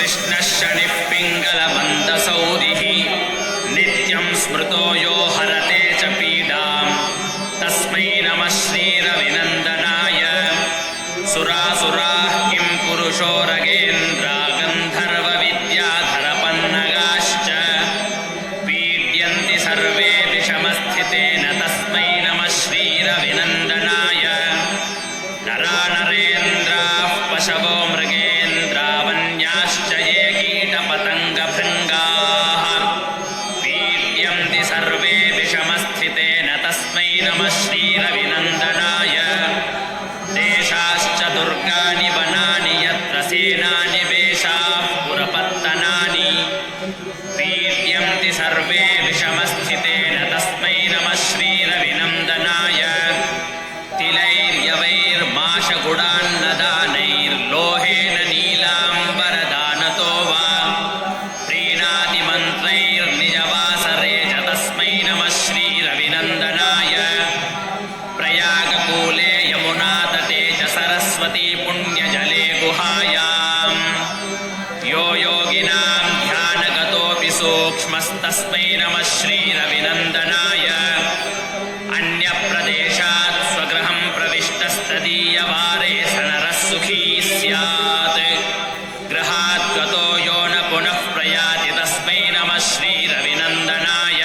कृष्णः शनिः पिङ्गलमन्दसौरिः नित्यं स्मृतो यो हरते च पीडां तस्मै नमः श्रीरविनन्दनाय सुरासुराः किं पुरुषो रगेन्द्रा गन्धर्वविद्याधरपन्नगाश्च पीड्यन्ति सर्वे विषमस्थितेन तस्मै नमः श्रीरविनन्दनाय नरानरेन्द्राः पशवो मृगेन्द्रा वन्याश्च ये कीटपतङ्गभृङ्गाः पीड्यन्ति सर्वे विषमस्थितेन तस्मै नमः श्रीरविनन्दनाय देशाश्च दुर्गाणि वनानि यत्र सेनानिवेशाः पुरपत्तनानि पीड्यन्ति सर्वे विषमस्थितेन तस्मै नमः श्रीरविनन्दनाय तिलैर्यवैर्माशगुडान्नदानैर्लोहेन नीलाम्बरदानतो वा प्रीणाति मन्त्रैर्निजवासरे च तस्मै नमः श्रीरविनन्दनाय प्रयागकूले यमुनातटे च सरस्वती पुण्यजले गुहायां यो योगिनां ध्यानगतोऽपि सूक्ष्मस्तस्मै नमः श्रीरविनन्दनाय अन्यप्रदेशात् स्वगृहं प्रविष्टस्तदीयवारे स नरः सुखी स्यात् गृहात् गतो यो न पुनः प्रयाति तस्मै नमः श्रीरविनन्दनाय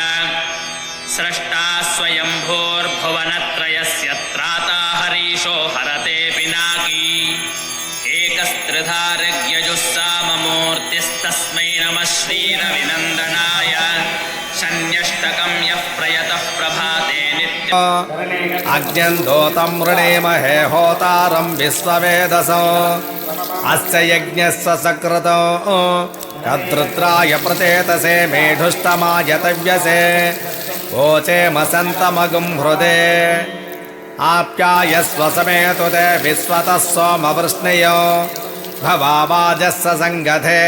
स्रष्टा स्वयंभूर्भुवनत्रयस्य त्राता हरीशो हरते पिनाकी एकस्त्रिधारज्ञजुः साममूर्तिस्तस्मै नमः श्रीरविनन्दनाय शन्यष्टकं यः प्रयतः प्रभाते नित्यम् अग्न्यन्दोतं मृणेमहे होतारं विश्ववेदसो अस्य यज्ञस्य सकृतो तद्रुद्राय प्रचेतसे मेढुष्टमाय तव्यसे वोचे मसन्तमगुं हृदे आप्यायस्व समेतु ते विश्वतः सोमवृष्णयो भवावाजस्य सङ्गथे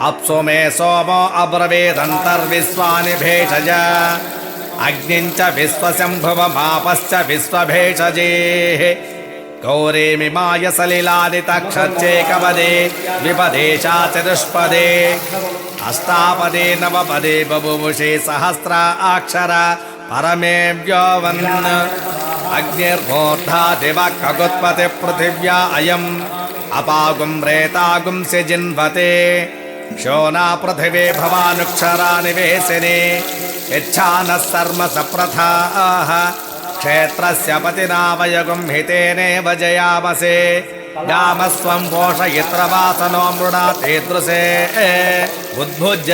अप्सु मे सोमो अब्रवीदन्तर्विश्वानि भेषज अग्निञ्च विश्वशम्भुवमापश्च विश्वभेषजेः गौरीमिमाय सलिलादितक्षच्चेकपदे विपदेशा चतुष्पदे अष्टापदे नवपदे बभुवुषे सहस्रा अक्षर परमे व्योवन् अग्निर्मूर्धा दिवकगुत्पते पृथिव्या अयम् अपागुं रेतागुं सिजिन्वते शोना पृथिवे भवानुक्षरा निवेशिने यच्छानः सर्म सप्रथाः क्षेत्रस्य पतिनावयगुं हितेनेव जयामसे गामस्वं पोषयित्र वासनो मृडा तेदृशे उद्भुज्य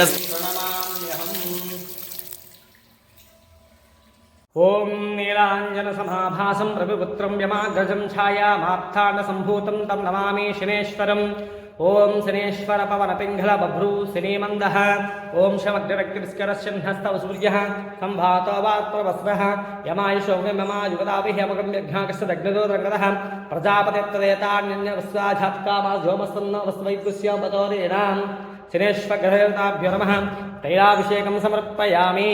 ओं नीलाञ्जनसमाभासं रविपुत्रं यमाग्रजं छायामाप्ताण्डसम्भूतं तं नमामि शनेश्वरम् ओं शनेश्वर पवनपिङ्गलबभ्रू शनिमन्दः ओं शमग्रव्यक्तिस्करश्चन्हस्तव सूर्यः सम्भातो वात्प्रवस्वः यमायुषो यमायुगदाभिह्यमगम्यघ्नाकश्चिदग्निदोदङ्गदः प्रजापतित्तदेतान्यन्यवस्वाझात्कामाजोमस्तन्नो वस्वैकुस्यामतोरेणां शनेश्वरग्रहदेवताभ्यो नमः तैलाभिषेकं समर्पयामि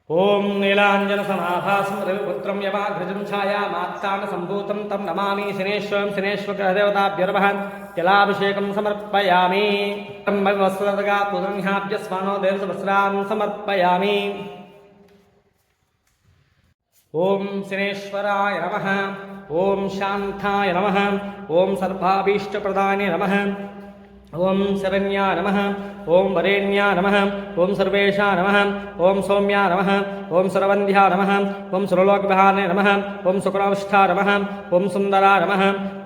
ओं नीलाञ्जनसमाभासं रविपुत्रं यमाग्रजं छायामात्ताण्डसम्भूतं तं नमामि शनेश्वरं शनेश्वरग्रहदेवताभ्यो नमः जलाभिषेकं समर्पयामि वस्त्रगापूर्णह्याभ्यस्वानो देवसहस्रां समर्पयामि ओं शनेश्वराय नमः ओं शान्ताय नमः ओं सर्वाभीष्टप्रदाय नमः ओं शरण्या नमः ओं वरेण्या नमः ओं सर्वेशा नमः ओं सौम्या नमः ओं सर्वन्ध्या नमः ओं सुरलोकविहारिणे नमः ओं सुकुलाविष्ठा नमः ओं सुन्दरा नमः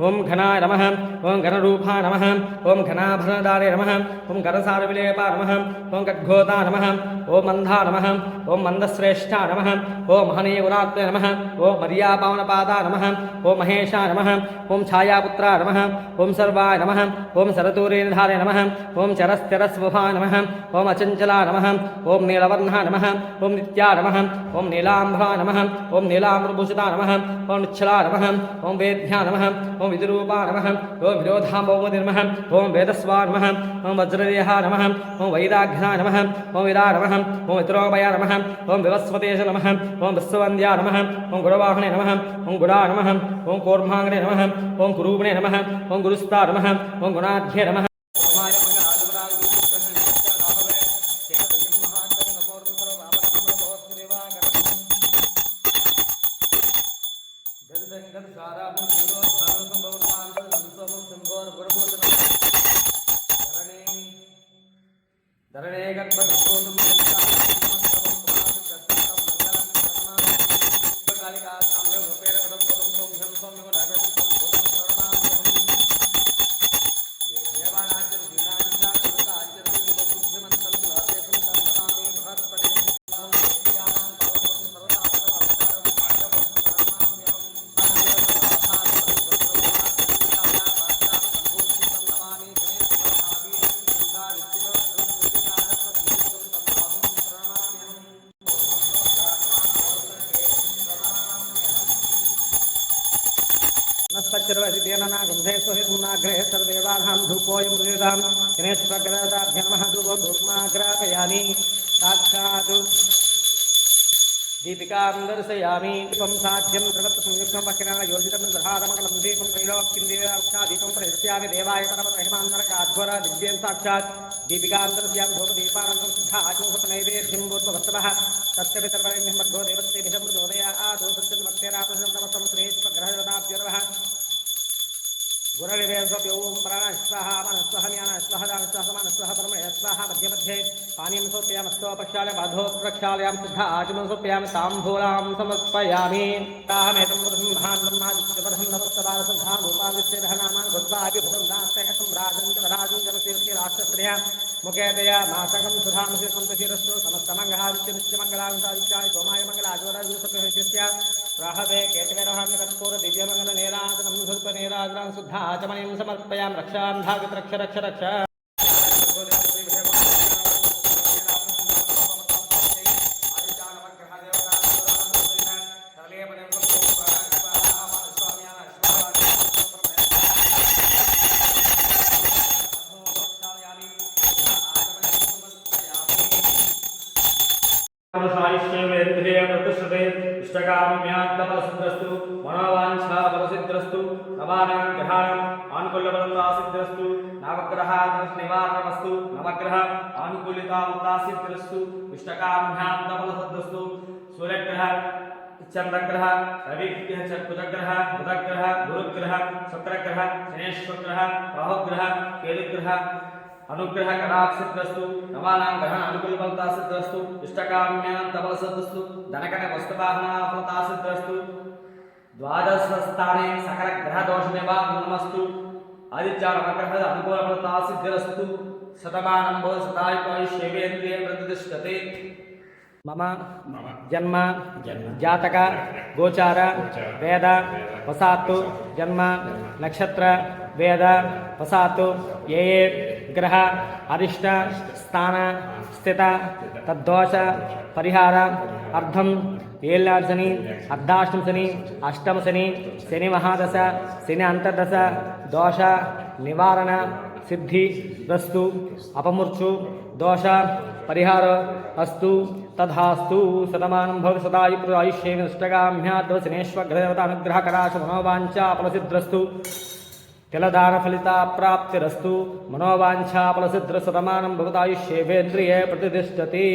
ओं घनाय नमः ओं घनरूपा नमः ओं घनाभरणदारे नमः ओं घनसारविलेपा नमः ओं गद्घोता नमः ओं मन्धा नमः ओं मन्दश्रेष्ठा नमः ओं महनीयगुणात्मे नमः ओं मर्यापावनपादा नमः ओं महेशा नमः ओं छायापुत्रा नमः ओं सर्वाय नमः ओं सरतूरेणधारे नमः ओं चरस्चरस्वभा नमः ओं अचञ्चला नमः ओं नीलवर्णा नमः ओं नित्या नमः ओं नीलाम्भा नमः ओं नीलाम्बरभूषिता नमः ओं निच्छला नमः ओं वेद्या नमः ओं विदुरूपा नमः ओं विरोधाम्बौमति नमः ओं वेदस्वा नमः ओं वज्रदेहा नमः ओं वैराघ्ना नमः ओं विदा नमः ओं इतरोपया नमः ओं विवस्वतेश नमः ओं विश्ववन्द्या नमः ओं गुणवाहने नमः ओं गुडा नमः ओं कूर्माङ्गणे नमः ओं कुरूपिणे नमः ओं गुरुस्ता नमः ओं गुणाढ्ये नमः ధరణే గర్భోదం కాళికా సామ్య రూపేణ పదం పదం సౌమ్యం సౌమ్యం నాగం नस्पच्चर्वसिदेनना गन्धेश्वरिनाग्रहे सर्वदेवानां धूपोऽयं मृदेदां गणेशप्रग्रहताभ्यर्मः धूपं धूपमाग्रापयामि साक्षात् दीपिकां दर्शयामि दीपं साध्यं त्रिवत्संयुक्तं वक्रेण योजितं प्रधानमकलं दीपं त्रैलोक्यं देवाक्षादीपं प्रयस्यामि देवाय परमतहिमान्तरकाध्वर दिव्यं साक्षात् दीपिकां दर्शयामि धूपदीपानन्दं शुद्धाचूषतनैवेद्यं भूत्वस्तवः तस्य पितर्वरेण्यं भर्गो देवस्य भिषमृतोदया आदो सत्यन्मत्तेरापसन्तमस्तं श्रेष्ठग्रहदाभ्युर्वः गुररिवेशप्य ओं प्राणः स्वाहा मनः स्वाहा ज्ञानः स्वाहा दानः स्वाहा समानः स्वाहा परमः स्वाहा मध्ये मध्ये पानीं सोपयामस्तव पक्षालय बाधो प्रक्षालयां शुद्धा आचमनं सोपयामि ताम्बूलां समर्पयामि ताहमेतं ब्रह्मादित्यपदं नमस्तवारसद्धां रूपादित्यदहनामान् गुद्वाभिभुतं दास्तयकं राजं च राजं जलसेवस्य राष्ट्रस्त्रिया मुखे दया मासकं सुधामसि सन्तशिरस्तु समस्तमङ्गलादित्यनित्यमङ्गलादित्याय सोमाय मङ्गलाजोराजुसप्यस्य राहवे केतवेरहान्यकर्पूर दिव्यमङ्गलनेराजनं धूपनेराजनं शुद्धा आचमनीं समर्पयामि रक्षां धावित रक्ष रक्ष रक्ष इष्टकाम्यात्तफलसिद्धिरस्तु मनोवाञ्छाफलसिद्धिरस्तु नवानां ग्रहाणाम् आनुकूल्यफलसिद्धिरस्तु नवग्रहादोषनिवारणमस्तु नवग्रह आनुकूल्यतासिद्धिरस्तु इष्टकाम्यात्तफलसिद्धिरस्तु सूर्यग्रह चंद्रग्रह रविग्रह कुजग्रह बुधग्रह गुरुग्रह शुक्रग्रह शनेश्वरग्रह राहुग्रह केतुग्रह अनुग्रह कटाक्षिद्रस्तु नवानां ग्रहण अनुकूलफलतासिद्धिरस्तु इष्टकाम्यात्तफलसिद्धिरस्तु धनकट वस्तुवाहनाफलतासिद्धिरस्तु द्वादशस्थाने सकल ग्रह दोष निवारणमस्तु आदित्य नवग्रह अनुकूलफलतासिद्धिरस्तु शतमानं भव शतायुष्येवेन्द्रिये प्रतिष्ठते मम जन्म जातक गोचार वेद वसातु जन्म नक्षत्र वेद वसातु ये ग्रह अरिष्ट स्थान स्थित तद्दोष परिहार अर्धम ఏళ్ళార్శని అర్ధాష్టమ శని అష్టమ శని శని మహాదశ శని అంతర్దశ దోష నివారణ సిద్ధి రస్తు అపమృత్యు దోష పరిహార అస్తు తథాస్తు శతమానం భవ సదాయు ఆయుష్యేష్టగామ్యాద్వ శనేశ్వగ్రహదేవత అనుగ్రహ కరాశ మనోవాంఛా ఫలసిద్ధ్రస్తు తిలదాన ఫలిత ప్రాప్తిరస్తు మనోవాంఛా ఫలసిద్ధ్ర శతమానం భవతాయుష్యేవేంద్రియే ప్రతిష్టతి